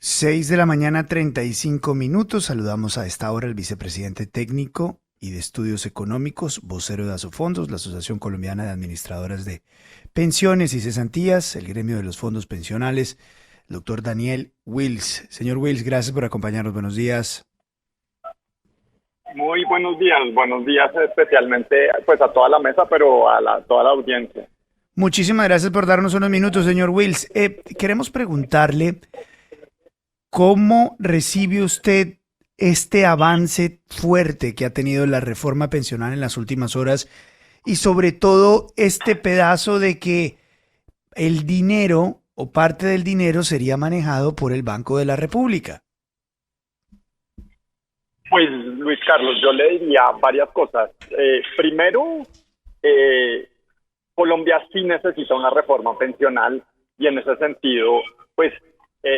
6 de la mañana, 35 minutos. Saludamos a esta hora al vicepresidente técnico y de estudios económicos, vocero de Asofondos, la Asociación Colombiana de Administradoras de Pensiones y Cesantías, el gremio de los fondos pensionales, doctor Daniel Wills. Señor Wills, gracias por acompañarnos. Buenos días. Muy buenos días especialmente pues a toda la mesa, pero a toda la audiencia. Muchísimas gracias por darnos unos minutos, señor Wills. Queremos preguntarle cómo recibe usted este avance fuerte que ha tenido la reforma pensional en las últimas horas y sobre todo este pedazo de que el dinero o parte del dinero sería manejado por el Banco de la República. Pues Luis Carlos, yo le diría varias cosas. Primero, Colombia sí necesita una reforma pensional y en ese sentido, pues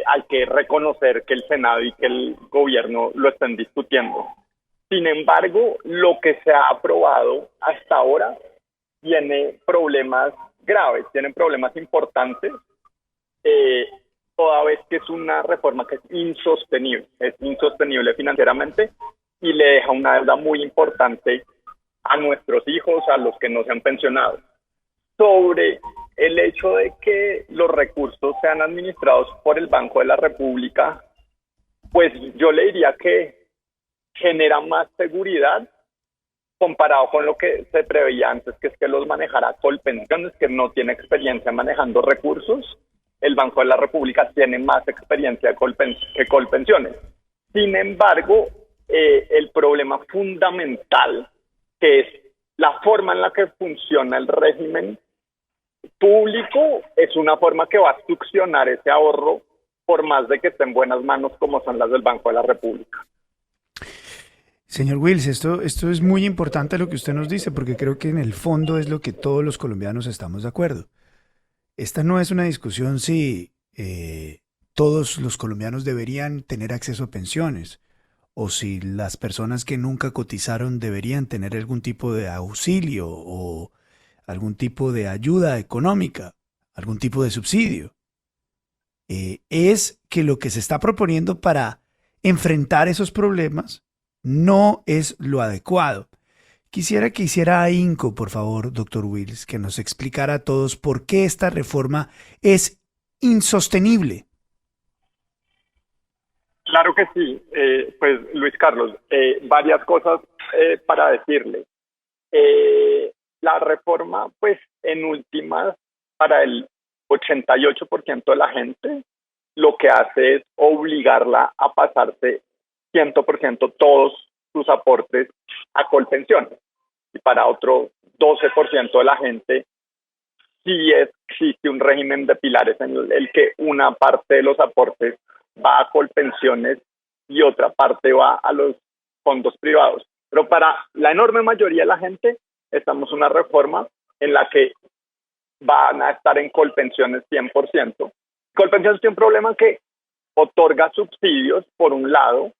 hay que reconocer que el Senado y que el gobierno lo estén discutiendo. Sin embargo, lo que se ha aprobado hasta ahora tiene problemas graves, tienen problemas importantes, toda vez que es una reforma que es insostenible financieramente y le deja una deuda muy importante a nuestros hijos, a los que no se han pensionado. Sobre el hecho de que los recursos sean administrados por el Banco de la República, pues yo le diría que genera más seguridad comparado con lo que se preveía antes, que es que los manejara Colpensiones, que no tiene experiencia manejando recursos. El Banco de la República tiene más experiencia que Colpensiones. Sin embargo, el problema fundamental, que es la forma en la que funciona el régimen público, es una forma que va a succionar ese ahorro por más de que esté en buenas manos como son las del Banco de la República. Señor Wills, esto es muy importante lo que usted nos dice, porque creo que en el fondo es lo que todos los colombianos estamos de acuerdo. Esta no es una discusión si todos los colombianos deberían tener acceso a pensiones o si las personas que nunca cotizaron deberían tener algún tipo de auxilio o algún tipo de ayuda económica, algún tipo de subsidio. Es que lo que se está proponiendo para enfrentar esos problemas no es lo adecuado. Quisiera que hiciera ahínco, por favor, doctor Wills, que nos explicara a todos por qué esta reforma es insostenible. Claro que sí, pues Luis Carlos, varias cosas para decirle. La reforma, pues en últimas, para el 88% de la gente, lo que hace es obligarla a pasarse 100% todos sus aportes a Colpensiones. Y para otro 12% de la gente, sí existe un régimen de pilares en el que una parte de los aportes va a Colpensiones y otra parte va a los fondos privados. Pero para la enorme mayoría de la gente, estamos en una reforma en la que van a estar en Colpensiones 100%. Colpensiones tiene un problema que otorga subsidios, por un lado,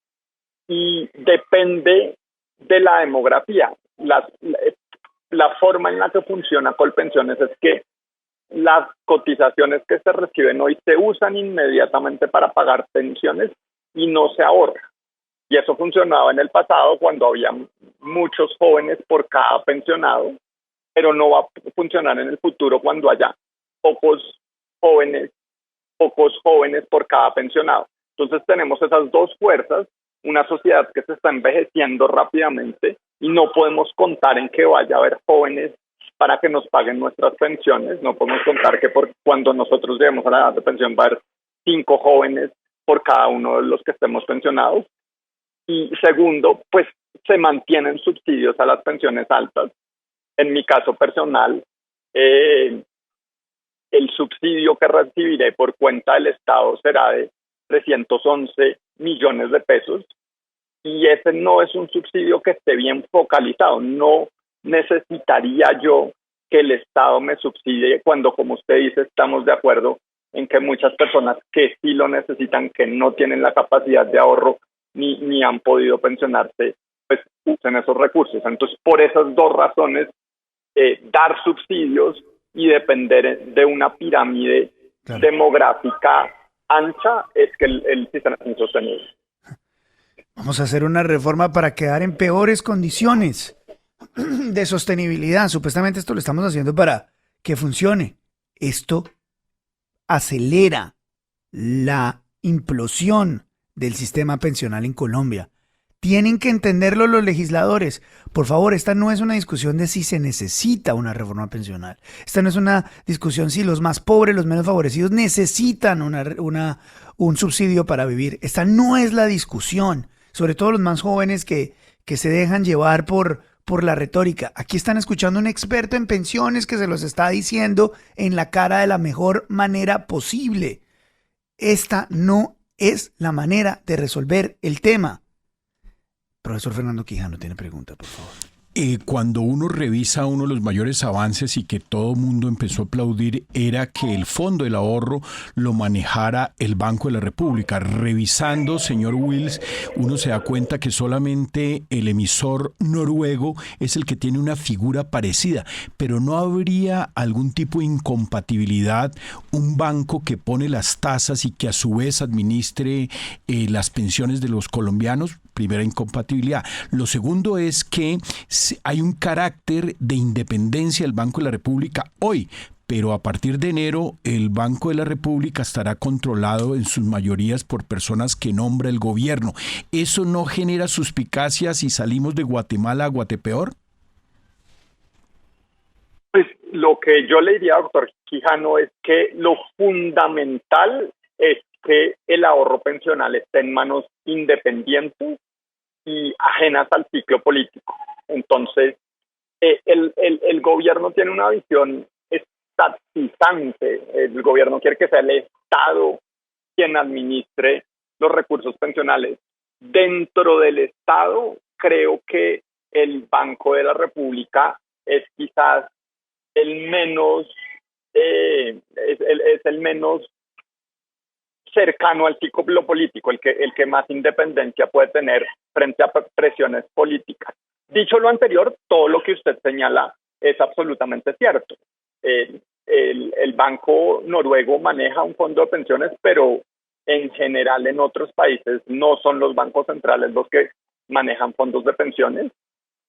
y depende de la demografía. La forma en la que funciona Colpensiones es que las cotizaciones que se reciben hoy se usan inmediatamente para pagar pensiones y no se ahorra. Y eso funcionaba en el pasado cuando había muchos jóvenes por cada pensionado, pero no va a funcionar en el futuro cuando haya pocos jóvenes por cada pensionado. Entonces tenemos esas dos fuerzas, una sociedad que se está envejeciendo rápidamente y no podemos contar en que vaya a haber jóvenes para que nos paguen nuestras pensiones. No podemos contar que cuando nosotros lleguemos a la edad de pensión va a haber 5 jóvenes por cada uno de los que estemos pensionados. Y segundo, pues se mantienen subsidios a las pensiones altas. En mi caso personal, el subsidio que recibiré por cuenta del Estado será de 311 millones de pesos y ese no es un subsidio que esté bien focalizado. No necesitaría yo que el Estado me subsidie cuando, como usted dice, estamos de acuerdo en que muchas personas que sí lo necesitan, que no tienen la capacidad de ahorro ni han podido pensionarse, pues usen esos recursos. Entonces, por esas dos razones, dar subsidios y depender de una pirámide demográfica ancha es que el sistema es insostenible. Vamos a hacer una reforma para quedar en peores condiciones de sostenibilidad. Supuestamente esto lo estamos haciendo para que funcione. Esto acelera la implosión del sistema pensional en Colombia. Tienen que entenderlo los legisladores. Por favor, esta no es una discusión de si se necesita una reforma pensional. Esta no es una discusión si los más pobres, los menos favorecidos necesitan un subsidio para vivir. Esta no es la discusión. Sobre todo los más jóvenes que se dejan llevar por la retórica. Aquí están escuchando a un experto en pensiones que se los está diciendo en la cara de la mejor manera posible. Esta no es la manera de resolver el tema. Profesor Fernando Quijano tiene pregunta, por favor. Cuando uno revisa uno de los mayores avances y que todo el mundo empezó a aplaudir era que el fondo del ahorro lo manejara el Banco de la República. Revisando, señor Wills, uno se da cuenta que solamente el emisor noruego es el que tiene una figura parecida, pero ¿no habría algún tipo de incompatibilidad? Un banco que pone las tasas y que a su vez administre las pensiones de los colombianos. Primera incompatibilidad. Lo segundo es que hay un carácter de independencia del Banco de la República hoy, pero a partir de enero el Banco de la República estará controlado en sus mayorías por personas que nombra el gobierno. ¿Eso no genera suspicacias si salimos de Guatemala a Guatepeor? Pues lo que yo le diría, doctor Quijano, es que lo fundamental es que el ahorro pensional esté en manos independientes y ajenas al ciclo político. Entonces, el gobierno tiene una visión estatizante. El gobierno quiere que sea el Estado quien administre los recursos pensionales. Dentro del Estado, creo que el Banco de la República es quizás el menos, es el menos cercano al ciclo político, el que más independencia puede tener frente a presiones políticas. Dicho lo anterior, todo lo que usted señala es absolutamente cierto. El Banco Noruego maneja un fondo de pensiones, pero en general en otros países no son los bancos centrales los que manejan fondos de pensiones.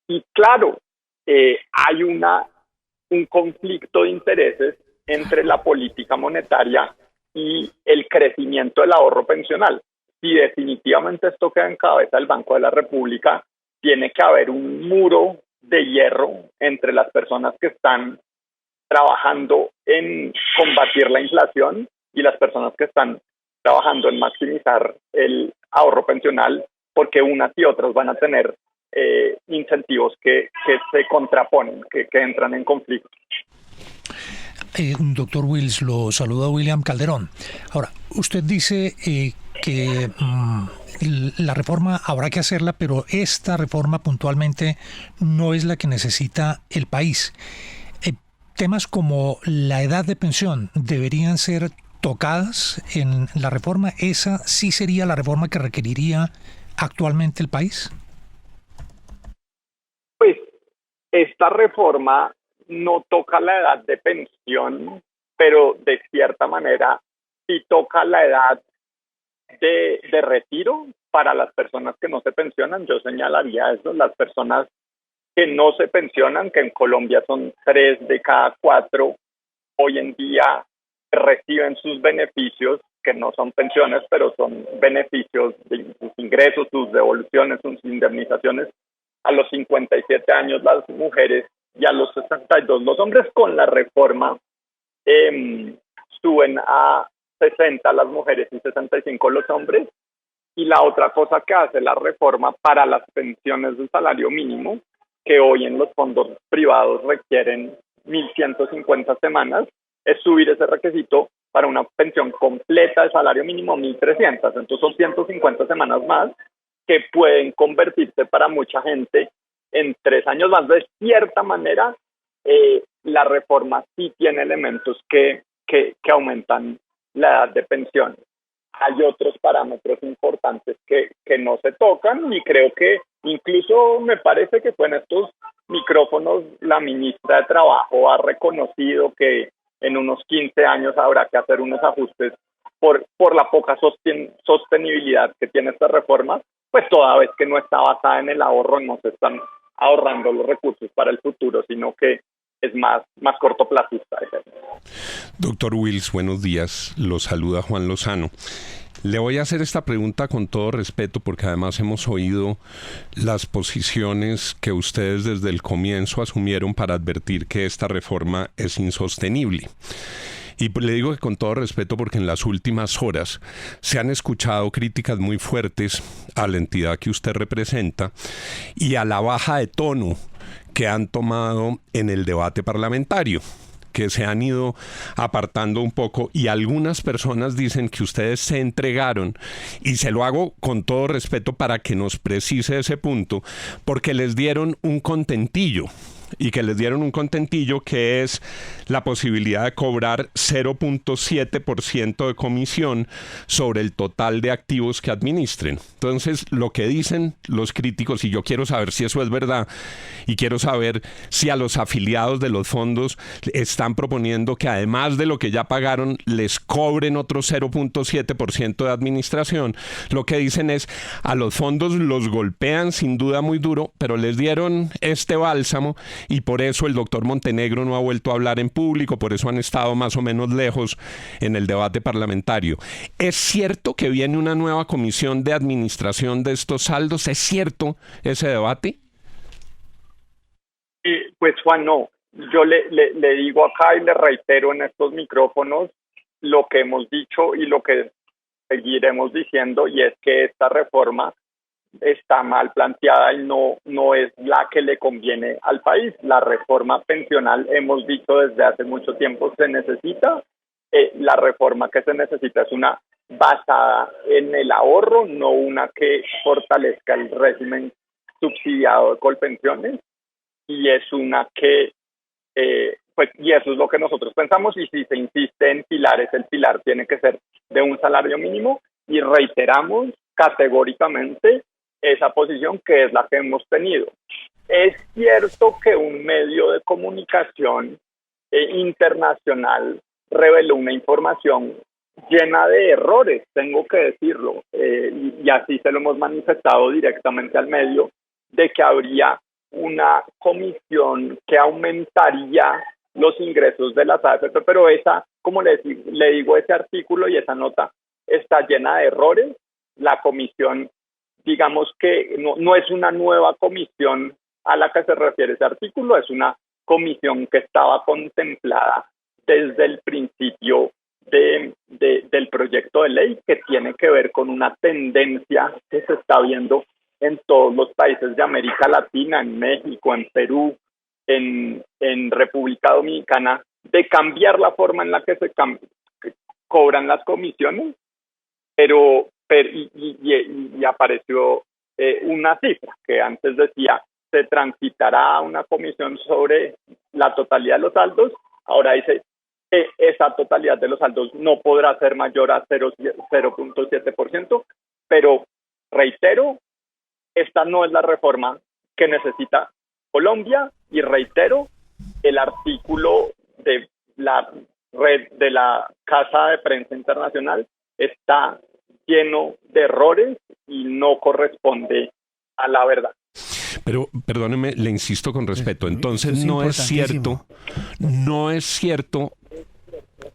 Y claro, hay un conflicto de intereses entre la política monetaria y el crecimiento del ahorro pensional. Si definitivamente esto queda en cabeza del Banco de la República, tiene que haber un muro de hierro entre las personas que están trabajando en combatir la inflación y las personas que están trabajando en maximizar el ahorro pensional, porque unas y otras van a tener incentivos que se contraponen, que entran en conflicto. Doctor Wills, lo saluda William Calderón. Ahora, usted dice que la reforma habrá que hacerla, pero esta reforma puntualmente no es la que necesita el país. Temas como la edad de pensión deberían ser tocadas en la reforma. ¿Esa sí sería la reforma que requeriría actualmente el país? Pues esta reforma no toca la edad de pensión, pero de cierta manera sí toca la edad de retiro para las personas que no se pensionan. Yo señalaría eso, las personas que no se pensionan, que en Colombia son 3 de cada 4, hoy en día reciben sus beneficios, que no son pensiones, pero son beneficios de sus ingresos, sus devoluciones, sus indemnizaciones, a los 57 años las mujeres y a los 62 los hombres. Con la reforma suben a 60 las mujeres y 65 los hombres. Y la otra cosa que hace la reforma para las pensiones del salario mínimo, que hoy en los fondos privados requieren 1.150 semanas, es subir ese requisito para una pensión completa de salario mínimo 1.300. Entonces son 150 semanas más que pueden convertirse para mucha gente en 3 años más. De cierta manera, la reforma sí tiene elementos que aumentan la edad de pensión. Hay otros parámetros importantes que no se tocan, y creo que incluso me parece que en estos micrófonos la ministra de Trabajo ha reconocido que en unos 15 años habrá que hacer unos ajustes por la poca sostenibilidad que tiene esta reforma, pues toda vez que no está basada en el ahorro, no se están ahorrando los recursos para el futuro, sino que es más cortoplacista. Doctor Wills, buenos días. Lo saluda Juan Lozano. Le voy a hacer esta pregunta con todo respeto porque además hemos oído las posiciones que ustedes desde el comienzo asumieron para advertir que esta reforma es insostenible. Y le digo que con todo respeto porque en las últimas horas se han escuchado críticas muy fuertes a la entidad que usted representa y a la baja de tono que han tomado en el debate parlamentario, que se han ido apartando un poco, y algunas personas dicen que ustedes se entregaron, y se lo hago con todo respeto para que nos precise ese punto, porque les dieron un contentillo. Y que les dieron un contentillo que es la posibilidad de cobrar 0.7% de comisión sobre el total de activos que administren. Entonces, lo que dicen los críticos, y yo quiero saber si eso es verdad, y quiero saber si a los afiliados de los fondos están proponiendo que además de lo que ya pagaron, les cobren otro 0.7% de administración. Lo que dicen es, a los fondos los golpean sin duda muy duro, pero les dieron este bálsamo, y por eso el doctor Montenegro no ha vuelto a hablar en público, por eso han estado más o menos lejos en el debate parlamentario. ¿Es cierto que viene una nueva comisión de administración de estos saldos? ¿Es cierto ese debate? Pues Juan, no. Yo le digo acá y le reitero en estos micrófonos lo que hemos dicho y lo que seguiremos diciendo, y es que esta reforma está mal planteada y no es la que le conviene al país. La reforma pensional, hemos dicho desde hace mucho tiempo, se necesita. La reforma que se necesita es una basada en el ahorro, no una que fortalezca el régimen subsidiado de Colpensiones, y es una que y eso es lo que nosotros pensamos. Y si se insiste en pilares, el pilar tiene que ser de un salario mínimo, y reiteramos categóricamente esa posición, que es la que hemos tenido. Es cierto que un medio de comunicación internacional reveló una información llena de errores, tengo que decirlo, y así se lo hemos manifestado directamente al medio, de que habría una comisión que aumentaría los ingresos de las AFP, pero esa, como le digo, ese artículo y esa nota está llena de errores. La comisión, digamos que no es una nueva comisión a la que se refiere ese artículo, es una comisión que estaba contemplada desde el principio del proyecto de ley, que tiene que ver con una tendencia que se está viendo en todos los países de América Latina, en México, en Perú, en República Dominicana, de cambiar la forma en la que se cobran las comisiones, pero apareció una cifra que antes decía se transitará a una comisión sobre la totalidad de los saldos. Ahora dice que esa totalidad de los saldos no podrá ser mayor a 0.7%, pero reitero, esta no es la reforma que necesita Colombia, y reitero, el artículo de la red de la Casa de Prensa Internacional está lleno de errores y no corresponde a la verdad. Pero perdóneme, le insisto con respeto. Entonces no es cierto,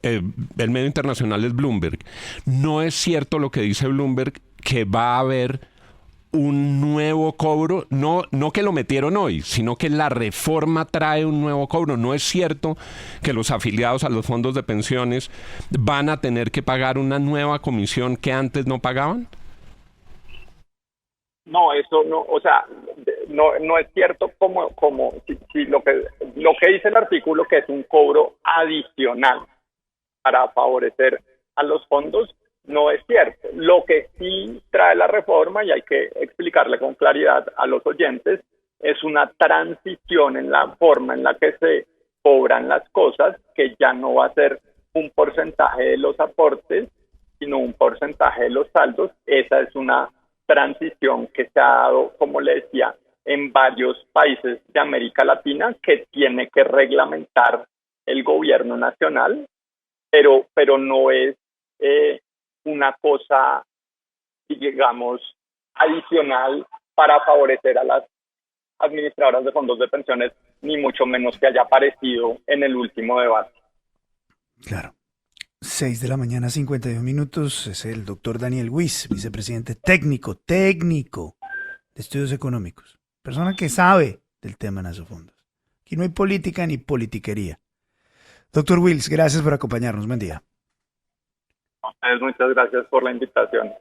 el medio internacional es Bloomberg, no es cierto lo que dice Bloomberg, que va a haber un nuevo cobro, no que lo metieron hoy, sino que la reforma trae un nuevo cobro. ¿No es cierto que los afiliados a los fondos de pensiones van a tener que pagar una nueva comisión que antes no pagaban? No, eso no, o sea, no es cierto como si lo que dice el artículo, que es un cobro adicional para favorecer a los fondos, no es cierto. Lo que sí trae la reforma, y hay que explicarle con claridad a los oyentes, es una transición en la forma en la que se cobran las cosas, que ya no va a ser un porcentaje de los aportes, sino un porcentaje de los saldos. Esa es una transición que se ha dado, como le decía, en varios países de América Latina, que tiene que reglamentar el gobierno nacional, pero no es una cosa, digamos, adicional para favorecer a las administradoras de fondos de pensiones, ni mucho menos que haya aparecido en el último debate. Claro. 6 de la mañana, 52 minutos. Es el doctor Daniel Wyss, vicepresidente técnico de estudios económicos. Persona que sabe del tema en Asofondos. Aquí no hay política ni politiquería. Doctor Wyss, gracias por acompañarnos. Buen día. A ustedes muchas gracias por la invitación.